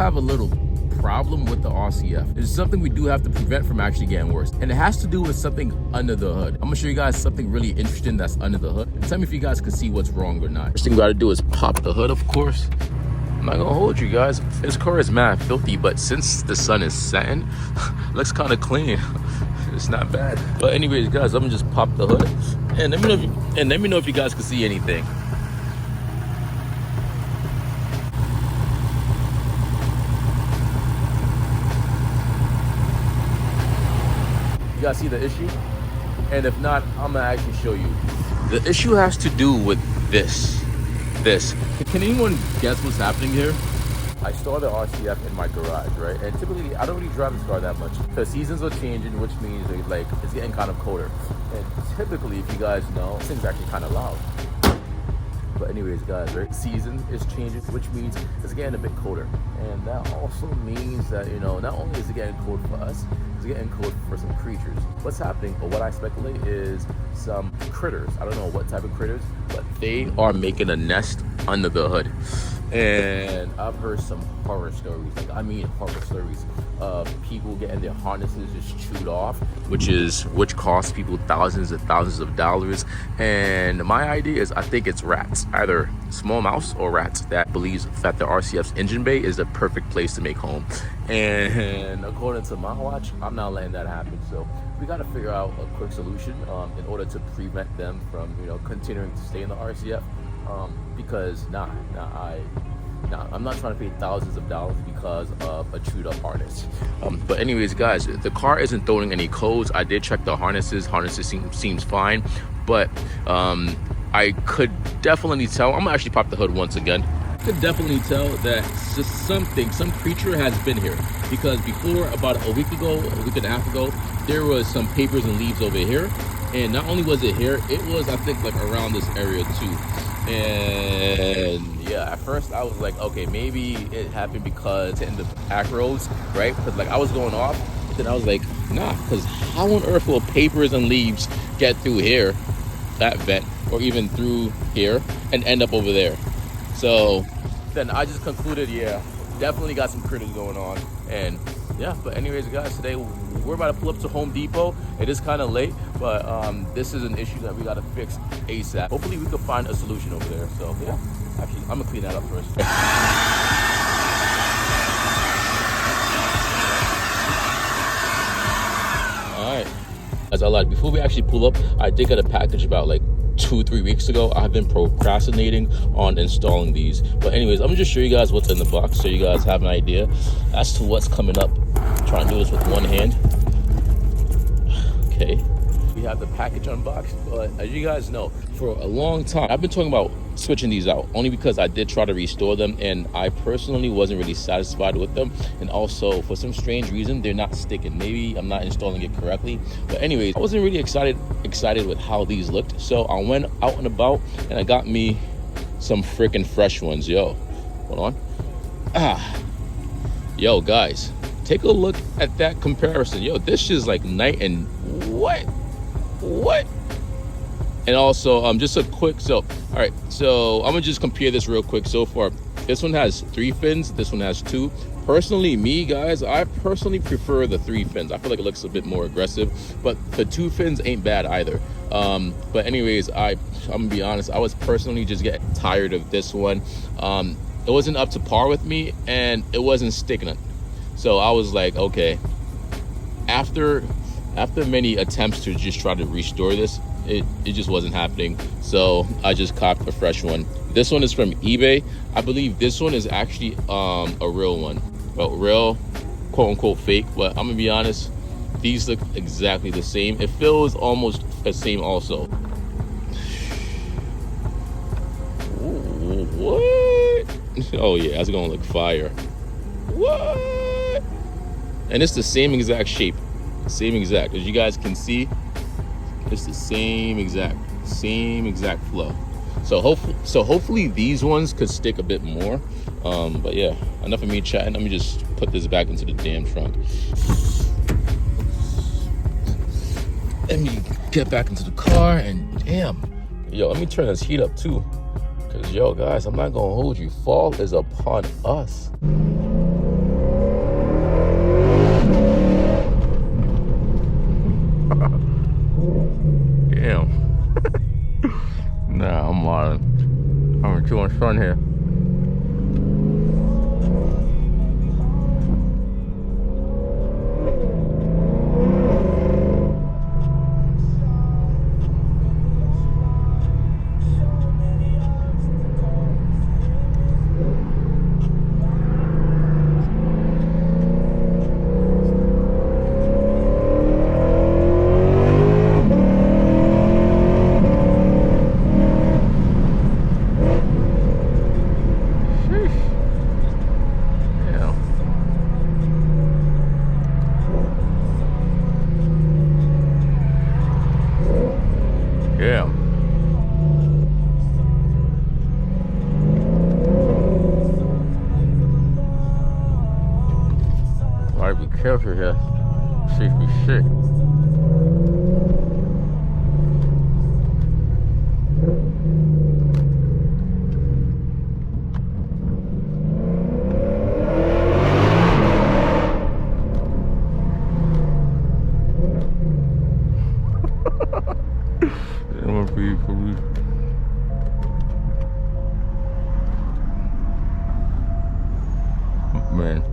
have a little problem with the RCF. It's something we do have to prevent from actually getting worse, and it has to do with something under the hood. I'm gonna show you guys something really interesting that's under the hood, and tell me if you guys can see what's wrong or not. First thing we gotta do is pop the hood, of course. I'm not gonna hold you guys, this car is mad filthy, but since the sun is setting, looks kind of clean. It's not bad. But anyways, guys, I'm gonna just pop the hood and let me know if you guys can see anything. You guys see the issue? And if not, I'm gonna actually show you. The issue has to do with this. Can anyone guess what's happening here? I store the RCF in my garage, right? And typically, I don't really drive this car that much because seasons are changing, which means it's getting kind of colder. And typically, if you guys know, this thing's actually kind of loud. But anyways, guys, right? Season is changing, which means it's getting a bit colder. And that also means that, you know, not only is it getting cold for us, it's getting cold for some creatures. What's happening, or what I speculate, is some critters. I don't know what type of critters, but they are making a nest under the hood. And I've heard some horror stories, horror stories of people getting their harnesses just chewed off, which costs people thousands and thousands of dollars. And my idea is, I think it's rats, either small mouse or rats, that believes that the RCF's engine bay is the perfect place to make home. And according to my watch, I'm not letting that happen. So we got to figure out a quick solution in order to prevent them from, you know, continuing to stay in the RCF. Because I'm not trying to pay thousands of dollars because of a chewed up harness. But anyways, guys, the car isn't throwing any codes. I did check the harnesses. Seems fine, but I could definitely tell. I'm gonna actually pop the hood once again. I could definitely tell that some creature has been here, because before, about a week and a half ago, there was some papers and leaves over here. And not only was it here, it was, I think, like around this area too. And yeah, at first I was like, okay, maybe it happened because it's in the back roads, right? Because like I was going off, but then I was like, nah, because how on earth will papers and leaves get through here, that vent, or even through here and end up over there? So then I just concluded, yeah, definitely got some critters going on. And yeah, but anyways, guys, today we're about to pull up to Home Depot. It is kind of late, but this is an issue that we got to fix ASAP. Hopefully we can find a solution over there. So yeah, actually, I'm gonna clean that up first. All right, as I lied, before we actually pull up, I did get a package about like 2-3 weeks ago. I've been procrastinating on installing these, but anyways, I'm gonna just show you guys what's in the box so you guys have an idea as to what's coming up. I'm trying to do this with one hand. Okay, we have the package unboxed, but as you guys know, for a long time I've been talking about switching these out, only because I did try to restore them and I personally wasn't really satisfied with them, and also for some strange reason they're not sticking. Maybe I'm not installing it correctly, but anyways, I wasn't really excited with how these looked. So I went out and about and I got me some freaking fresh ones. Yo, hold on. Yo guys, take a look at that comparison. Yo, this is like night and what? And also just a quick, all right, so I'm gonna just compare this real quick. So far, this one has 3 fins, this one has 2. Personally, me guys, I personally prefer the 3 fins. I feel like it looks a bit more aggressive, but the 2 fins ain't bad either. But anyways, I'm gonna be honest, I was personally just getting tired of this one. It wasn't up to par with me and it wasn't sticking. So I was like, okay, after many attempts to just try to restore this, it just wasn't happening. So I just copped a fresh one. This one is from eBay. I believe this one is actually a real one, well, real quote unquote fake, but I'm gonna be honest, these look exactly the same. It feels almost the same also. Ooh, what? Oh yeah, that's gonna look fire. What? And it's the same exact shape, same exact, as you guys can see. It's the same exact flow. So hopefully these ones could stick a bit more. But yeah, enough of me chatting. Let me just put this back into the damn trunk. Let me get back into the car and damn, yo, let me turn this heat up too. Cause yo guys, I'm not gonna hold you. Fall is upon us. Alright, be careful here. Safe as shit. Man.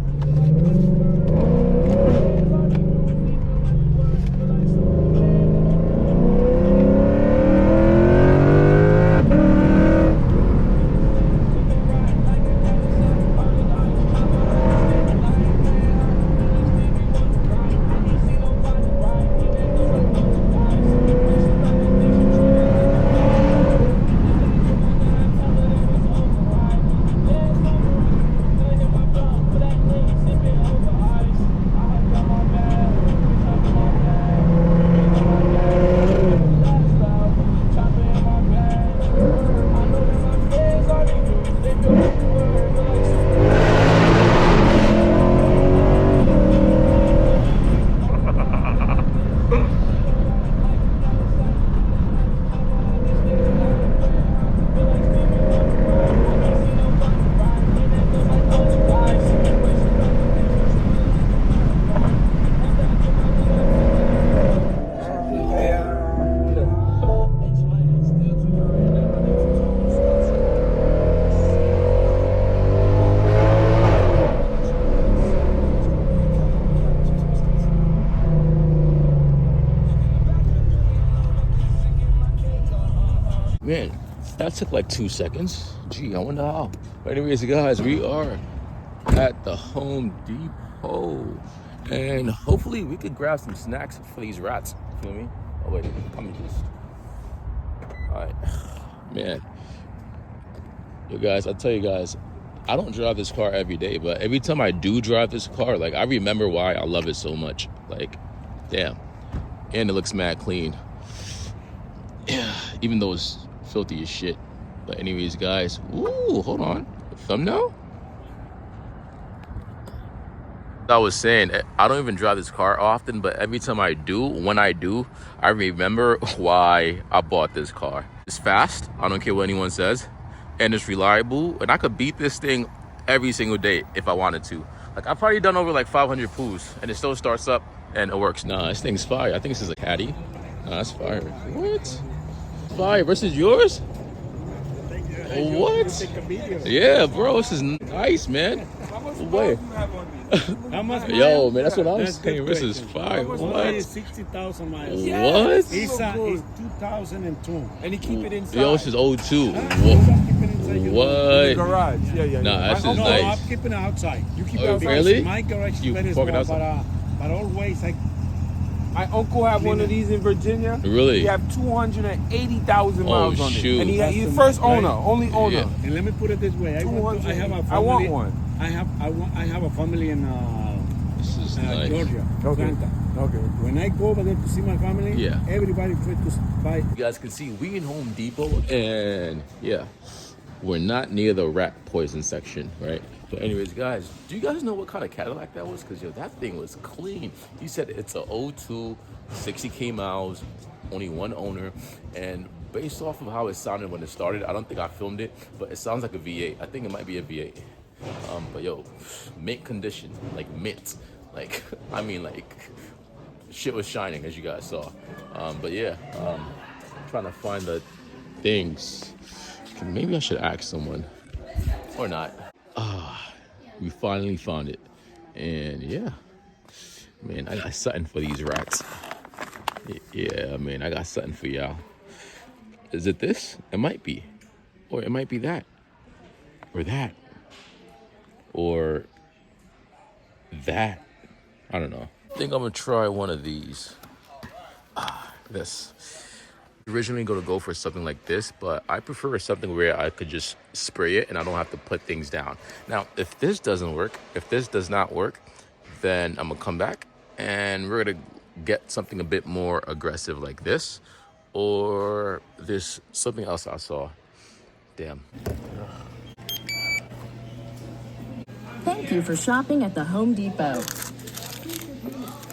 Man, that took like 2 seconds. Gee, I wonder how. But anyways, guys, we are at the Home Depot. And hopefully we could grab some snacks for these rats. You feel me? Oh, wait, come with this. All right. Man. Yo, guys, I'll tell you guys, I don't drive this car every day, but every time I do drive this car, like, I remember why I love it so much. Like, damn. And it looks mad clean. Yeah, even though it's filthy as shit. But anyways, guys, ooh, hold on, thumbnail. I was saying, I don't even drive this car often, but every time I do, when I do, I remember why I bought this car. It's fast, I don't care what anyone says, and it's reliable, and I could beat this thing every single day if I wanted to. Like, I've probably done over like 500 poos, and it still starts up and it works. Nah, this thing's fire. I think this is a caddy. Nah, that's fire. What? Fire versus yours? What? Yeah, bro, this is nice, man. Wait. Yo, man, that's what I'm saying. This is fire. What? 60,000 miles. What? It's 2002. And he keep it inside. Yo, this is 02. What? Garage. Yeah. Nah, that's just No, nice. I'm keeping it outside. You keep Oh, it outside. really? My garage You is very park it small, outside? but always My uncle had one of these in Virginia. Really? He had 280,000 miles on shoot. it. And That's he's the first right? owner, only owner. Yeah. And let me put it this way: I have a family. I want one. I have a family in This is nice. Georgia, Okay. Atlanta. Okay. When I go over there to see my family, Yeah. everybody tries to buy. You guys can see we in Home Depot, and yeah, we're not near the rat poison section, right? But anyways, guys, do you guys know what kind of Cadillac that was? Because yo, that thing was clean. He said it's a 02, 60K miles, only one owner, and based off of how it sounded when it started, I don't think I filmed it, but it sounds like a V8. I think it might be a V8. But yo, mint condition, like mint, like I mean, like shit was shining, as you guys saw. But yeah, trying to find the things. Maybe I should ask someone, or not. We finally found it, and yeah, man, I got something for these rats. Yeah, man, I got something for y'all. Is it this? It might be, or it might be that, or that, or that. I don't know. I think I'm gonna try one of these. This. Originally gonna go for something like this, but I prefer something where I could just spray it and I don't have to put things down. Now, if this doesn't work, if this does not work, then I'm gonna come back and we're gonna get something a bit more aggressive like this, or this something else I saw. Damn. Thank you for shopping at the Home Depot.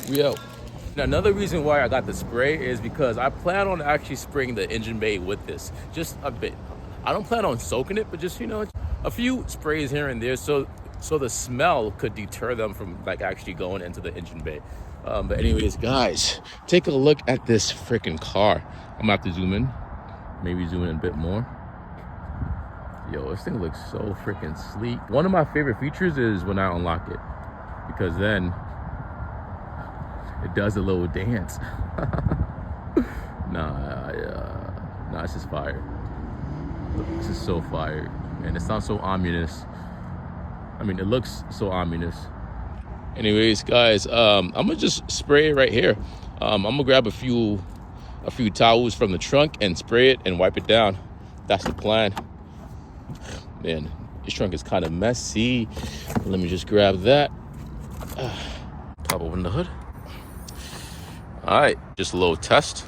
We out. Now, another reason why I got the spray is because I plan on actually spraying the engine bay with this, just a bit. I don't plan on soaking it, but just, you know, a few sprays here and there, so the smell could deter them from like actually going into the engine bay. But anyways, guys, take a look at this freaking car. I'm gonna have to zoom in, maybe zoom in a bit more. Yo, this thing looks so freaking sleek. One of my favorite features is when I unlock it, because then it does a little dance. Nah, it's just fire. This is so fire, man. It sounds so ominous. I mean, it looks so ominous. Anyways, guys, I'm gonna just spray it right here. I'm gonna grab a few towels from the trunk and spray it and wipe it down. That's the plan. Man, this trunk is kind of messy. Let me just grab that. Pop open the hood. All right, just a little test.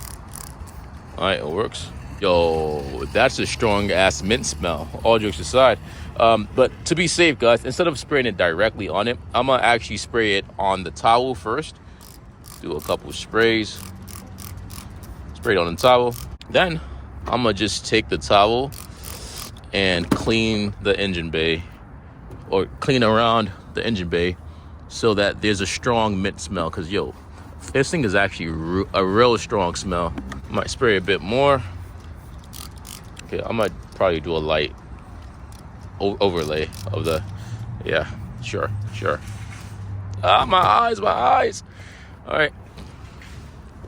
All right, it works. Yo, that's a strong ass mint smell, all jokes aside. But to be safe, guys, instead of spraying it directly on it, I'm gonna actually spray it on the towel first. Do a couple sprays. Spray it on the towel. Then I'm gonna just take the towel and clean the engine bay, or clean around the engine bay, so that there's a strong mint smell. Cause yo, this thing is actually a real strong smell. Might spray a bit more. Okay, I might probably do a light overlay of the, yeah, sure. My eyes. All right.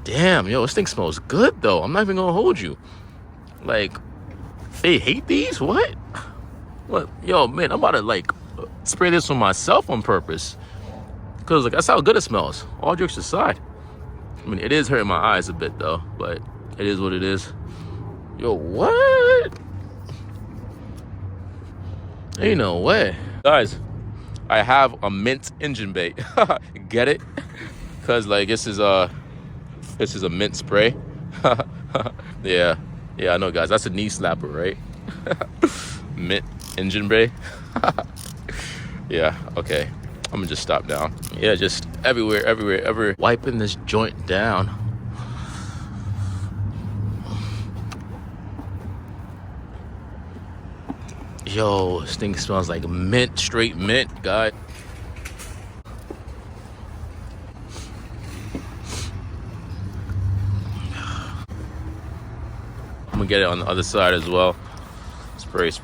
Damn, yo, this thing smells good though. I'm not even gonna hold you. Like, they hate these? What? Yo, man, I'm about to like spray this on myself on purpose. Cause like, that's how good it smells. All jokes aside. I mean, it is hurting my eyes a bit though, but it is what it is. Yo, what? Ain't no way. Guys, I have a mint engine bay. Get it? Cause like this is a mint spray. Yeah, I know, guys. That's a knee slapper, right? Mint engine bay. Yeah, okay. I'm gonna just stop down. Yeah, just everywhere. Wiping this joint down. Yo, this thing smells like mint, straight mint, guy. I'm gonna get it on the other side as well. Spray. As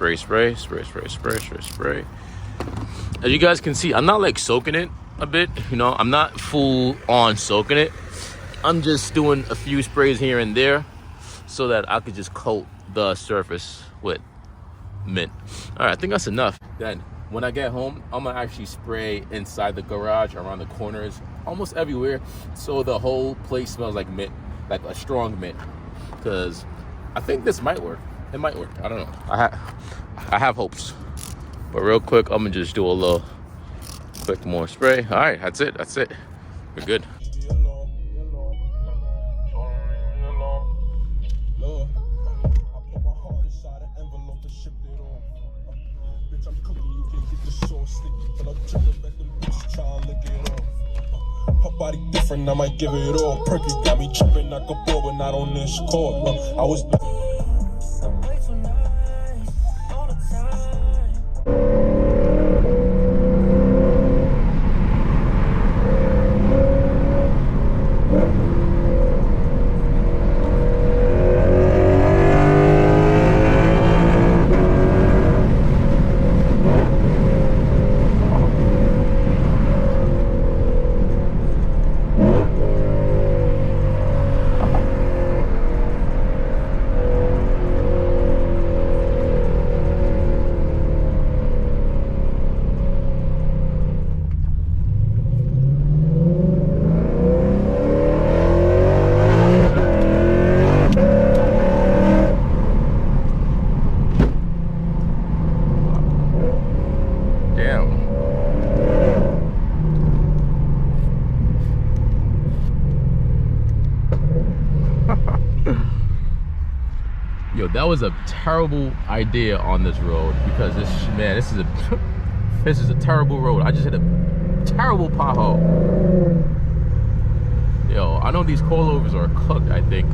you guys can see, I'm not like soaking it a bit, you know, I'm not full on soaking it. I'm just doing a few sprays here and there so that I could just coat the surface with mint. All right, I think that's enough. Then when I get home, I'm gonna actually spray inside the garage, around the corners, almost everywhere, so the whole place smells like mint, like a strong mint. Because I think this might work. It might work. I don't know. I have hopes. But real quick, I'm gonna just do a little quick more spray. All right, that's it. We're good. Body different, I might give it all. Perky got me tripping like a ball, but not on this court. I was Yo, that was a terrible idea on this road, because this is a terrible road. I just hit a terrible pothole. Yo, I know these coilovers are cooked, I think.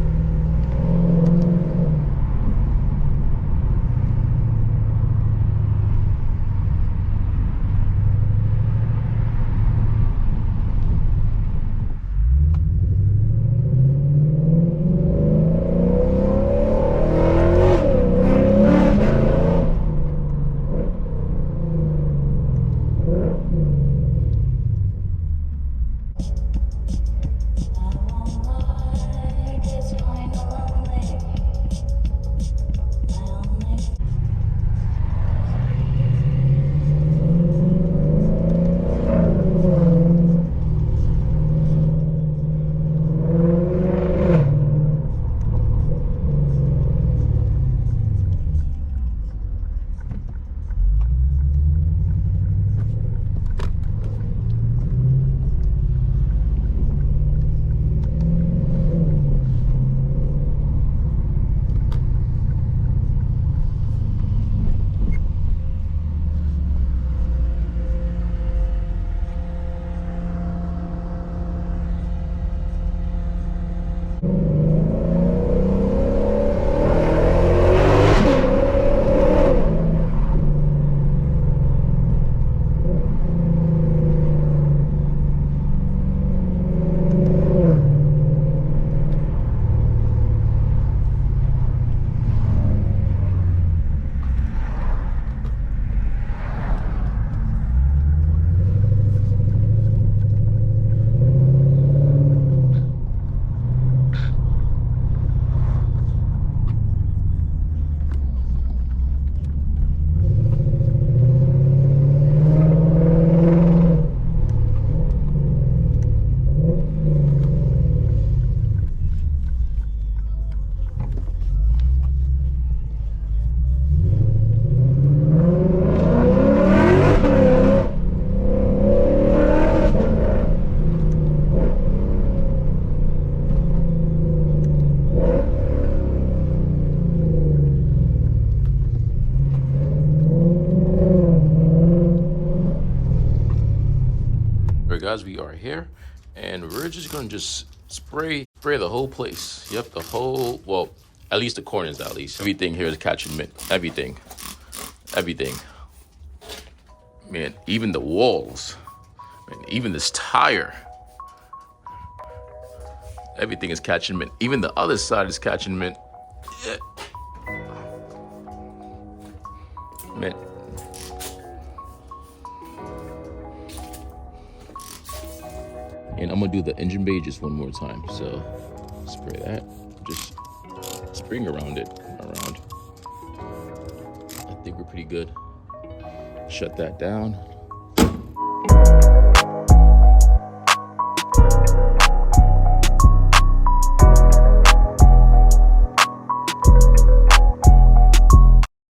Alright guys, we are here and we're just gonna spray the whole place. Yep, the whole, well, at least the corners, at least. Everything here is catching mint. Everything. Man, even the walls. Man, even this tire. Everything is catching mint. Even the other side is catching mint. Yeah. Mint. And I'm gonna do the engine bay just one more time. So spray that, just spraying around it, I think we're pretty good. Shut that down.